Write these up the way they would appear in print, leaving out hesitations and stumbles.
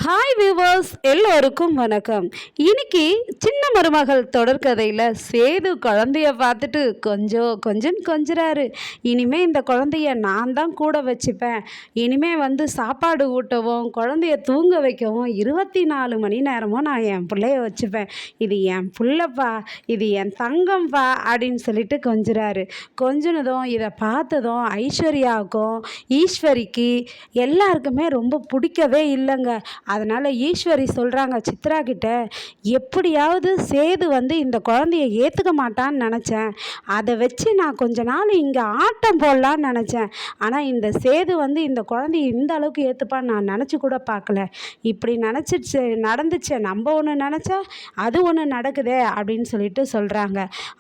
Hi viewers, எல்லோருக்கும் வணக்கம். இன்னைக்கு சின்ன மருமகள் தொடர்கதையில் சேது குழந்தைய பார்த்துட்டு கொஞ்சம் கொஞ்சம் கொஞ்சிறாரு. இனிமே இந்த குழந்தைய நான் தான் கூட வச்சுப்பேன். இனிமே சாப்பாடு ஊட்டவும் குழந்தைய தூங்க வைக்கவும் 24 மணி நேரமும் நான் என் பிள்ளைய வச்சுப்பேன். இது என் புள்ளப்பா, இது என் தங்கம்ப்பா அப்படின்னு சொல்லிட்டு கொஞ்சிறாரு. கொஞ்சினதும் இதை பார்த்ததும் ஐஸ்வர்யாவுக்கும் ஈஸ்வரிக்கு எல்லாருக்குமே ரொம்ப பிடிக்கவே இல்லைங்க. அதனால் ஈஸ்வரி சொல்கிறாங்க சித்ரா கிட்ட, எப்படியாவது சேது இந்த குழந்தைய ஏற்றுக்க மாட்டான்னு நினச்சேன். அதை வச்சு நான் கொஞ்ச நாள் இங்கே ஆட்டம் போடலான்னு நினச்சேன். ஆனால் இந்த சேது இந்த குழந்தைய இந்த அளவுக்கு ஏற்றுப்பான்னு நான் நினச்சி கூட பார்க்கல. இப்படி நினச்சிச்சு நடந்துச்சு. நம்ம ஒன்று நினச்சா அது ஒன்று நடக்குதே அப்படின்னு சொல்லிட்டு சொல்கிறாங்க.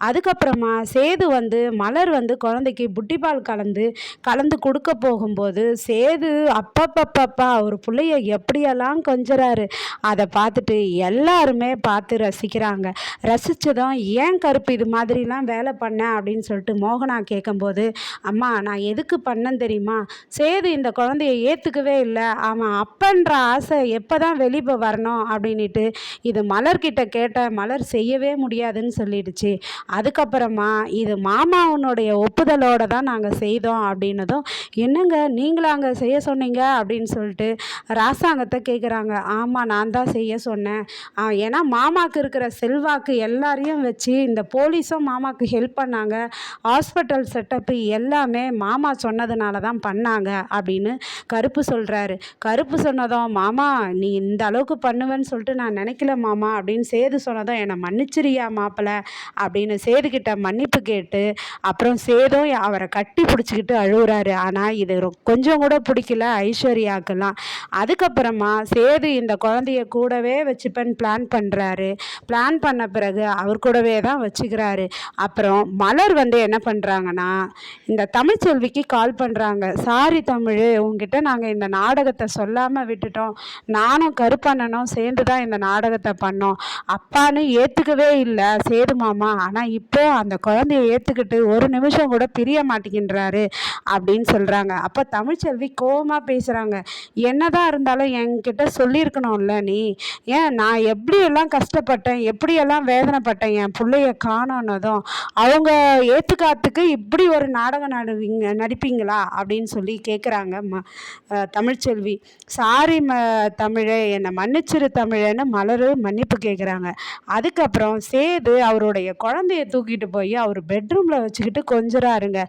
அதுக்கப்புறமா சேது மலர் குழந்தைக்கு புட்டிப்பால் கலந்து கொடுக்க போகும்போது சேது அப்பப்பப்பப்பா ஒரு பிள்ளைய எப்படியெல்லாம் கொஞ்சறாரு. அதை பார்த்துட்டு எல்லாருமே பார்த்து ரசிக்கிறாங்க. ரசித்ததும் ஏன் கருப்பு இது மாதிரிலாம் வேலை பண்ணேன் அப்படின்னு சொல்லிட்டு மோகனா கேட்கும்போது, அம்மா நான் எதுக்கு பண்ணேன்னு தெரியுமா, சேது இந்த குழந்தைய ஏற்றுக்கவே இல்லை, அவன் அப்பன்ற ஆசை எப்போ தான் வெளியே வரணும் அப்படின்ட்டு இது மலர்கிட்ட கேட்ட மலர் செய்யவே முடியாதுன்னு சொல்லிடுச்சு. அதுக்கப்புறமா இது மாமாவனுடைய ஒப்புதலோடு தான் நாங்கள் செய்தோம் அப்படின்னதும், என்னங்க நீங்களும் அங்கே செய்ய சொன்னீங்க அப்படின்னு சொல்லிட்டு ராசாங்கத்தை கேட்குறாங்க. ஆமாம் நான் தான் செய்ய சொன்னேன். ஏன்னா மாமாவுக்கு இருக்கிற செல்வாக்கு எல்லாரையும் வச்சு இந்த போலீஸும் மாமாவுக்கு ஹெல்ப் பண்ணாங்க. ஹாஸ்பிட்டல் செட்டப்பு எல்லாமே மாமா சொன்னதுனால தான் பண்ணாங்க அப்படின்னு கருப்பு சொல்கிறாரு. கருப்பு சொன்னதும், மாமா நீ இந்த அளவுக்கு பண்ணுவேன்னு சொல்லிட்டு நான் நினைக்கல மாமா அப்படின்னு சேது சொன்னதும், என்னை மன்னிச்சிரியா மாப்பிள்ளை அப்படின்னு சேதுக்கிட்ட மன்னிப்பு கேட்டு அப்புறம் சேதும் அவரை கட்டி பிடிச்சிக்கிட்டு அழுகுறாரு. ஆனால் இது கொஞ்சம் கூட பிடிக்கல ஐஸ்வர்யாவுக்கெல்லாம். அதுக்கப்புறமா சேது இந்த குழந்தைய கூடவே வச்சுப்பேன்னு பிளான் பண்ண பிறகு அவர் கூடவே தான் வச்சுக்கிறாரு. அப்புறம் மலர் என்ன பண்ணுறாங்கன்னா, இந்த தமிழ்ச்செல்விக்கு கால் பண்ணுறாங்க. சாரி தமிழ், உங்ககிட்ட நாங்கள் இந்த நாடகத்தை சொல்லாமல் விட்டுட்டோம். நானும் கருப்பண்ணனும் சேர்ந்து தான் இந்த நாடகத்தை பண்ணோம். அப்பான்னு ஏற்றுக்கவே இல்லை சேது மாமா. ஆனால் இப்போ அந்த குழந்தைய ஏற்றுக்கிட்டு ஒரு நிமிஷம் கூட பிரிய மாட்டேங்கின்றாரு அப்படின்னு சொல்கிறாங்க. அப்போ தமிழ்ச்செல்வி கோவமாக பேசுகிறாங்க. என்னதான் இருந்தாலும் என்கிட்ட சொல்லியிருக்கணும்ல நீ, ஏன் நான் எப்படியெல்லாம் கஷ்டப்பட்டேன், எப்படியெல்லாம் வேதனைப்பட்டேன் என் பிள்ளைய காணோன்னதும், அவங்க ஏற்றுக்காத்துக்கு இப்படி ஒரு நாடகம் நடிப்பீங்களா அப்படின்னு சொல்லி கேட்குறாங்க தமிழ்ச்செல்வி. சாரி தமிழே, என்னை மன்னிச்சிரு தமிழன்னு மலர் மன்னிப்பு கேட்குறாங்க. அதுக்கப்புறம் சேது அவருடைய குழந்தைய தூக்கிட்டு போய் அவர் பெட்ரூமில் வச்சுக்கிட்டு கொஞ்சறாருங்க.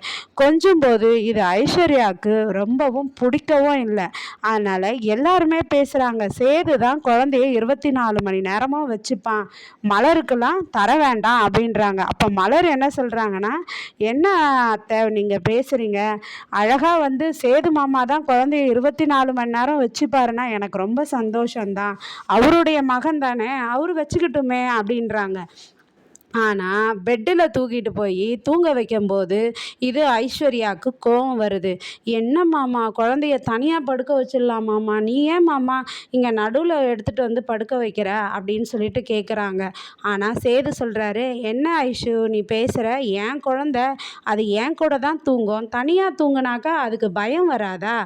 கொஞ்சும்போது இது ஐஸ்வர்யாவுக்கு ரொம்பவும் பிடிக்கவும் இல்லை. அதனால் எல்லாருமே பேசுகிறாங்க, சேது தான் குழந்தைய 24 மணி நேரமும் வச்சுப்பான், மலருக்கெல்லாம் தர வேண்டாம் அப்படின்றாங்க. அப்போ மலர் என்ன சொல்கிறாங்கன்னா, என்ன அத்தை நீங்கள் பேசுகிறீங்க, அழகாக சேது மாமா தான் குழந்தைய 24 மணி நேரம் வச்சுப்பாருன்னா எனக்கு ரொம்ப சந்தோஷம்தான், அவருடைய மகன் தானே, அவர் வச்சுக்கிட்டுமே அப்படின்றாங்க. ஆனால் பெட்டில் தூக்கிட்டு போய் தூங்க வைக்கும்போது இது ஐஸ்வர்யாவுக்கு கோவம் வருது. என்ன மாமா குழந்தைய தனியாக படுக்க வச்சிடலாம் மாமா, நீ ஏன் மாமா இங்கே நடுவில் எடுத்துகிட்டு படுக்க வைக்கிற அப்படின்னு சொல்லிட்டு கேட்குறாங்க. ஆனால் சேது சொல்கிறாரு, என்ன ஐஷு நீ பேசுகிற, என் குழந்தை அது என் கூட தான் தூங்கும், தனியாக தூங்குனாக்கா அதுக்கு பயம் வராதா,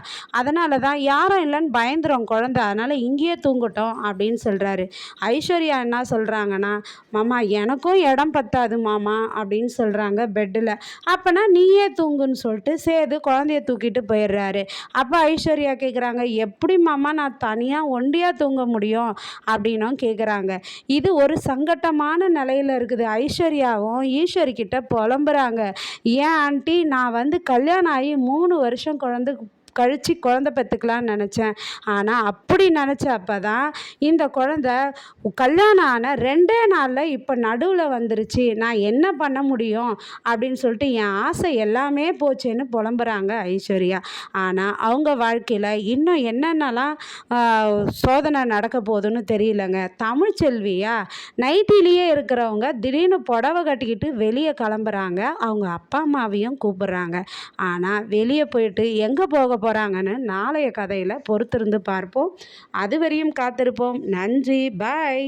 அதனால தான் யாரும் இல்லைன்னு பயந்துரும் குழந்தை, அதனால் இங்கேயே தூங்கட்டும் அப்படின்னு சொல்கிறாரு. ஐஸ்வர்யா என்ன சொல்கிறாங்கன்னா, மாமா எனக்கும் இடம் பத்தாது மாமா அப்படின்னு சொல்கிறாங்க பெட்டில். அப்போனா நீயே தூங்குன்னு சொல்லிட்டு சேது குழந்தைய தூக்கிட்டு போயிடுறாரு. அப்போ ஐஸ்வர்யா கேட்குறாங்க, எப்படி மாமா நான் தனியாக ஒண்டியாக தூங்க முடியும் அப்படின்னும் கேட்குறாங்க. இது ஒரு சங்கட்டமான நிலையில் இருக்குது. ஐஸ்வர்யாவும் ஈஸ்வரிக்கிட்ட புலம்புறாங்க. ஏன் ஆண்டி, நான் கல்யாணம் ஆகி 3 வருஷம் கழித்து குழந்தை பெற்றுக்கலான்னு நினச்சேன். ஆனால் அப்படி நினச்சப்ப தான் இந்த குழந்தை கல்யாணம் ஆன 2 நாளில் இப்போ நடுவில் வந்துருச்சு, நான் என்ன பண்ண முடியும் அப்படின்னு சொல்லிட்டு என் ஆசை எல்லாமே போச்சேன்னு புலம்புறாங்க ஐஸ்வர்யா. ஆனால் அவங்க வாழ்க்கையில் இன்னும் என்னென்னலாம் சோதனை நடக்க போகுதுன்னு தெரியலங்க. தமிழ்ச்செல்வியா நைட்டிலேயே இருக்கிறவங்க திடீர்னு புடவை கட்டிக்கிட்டு வெளியே கிளம்புறாங்க, அவங்க அப்பா அம்மாவையும் கூப்பிட்றாங்க. ஆனால் வெளியே போயிட்டு எங்கே போக போகிறாங்கன்னு நாளைய கதையில் பொறுத்திருந்து பார்ப்போம். அதுவரையும் காத்திருப்போம். நன்றி, பாய்.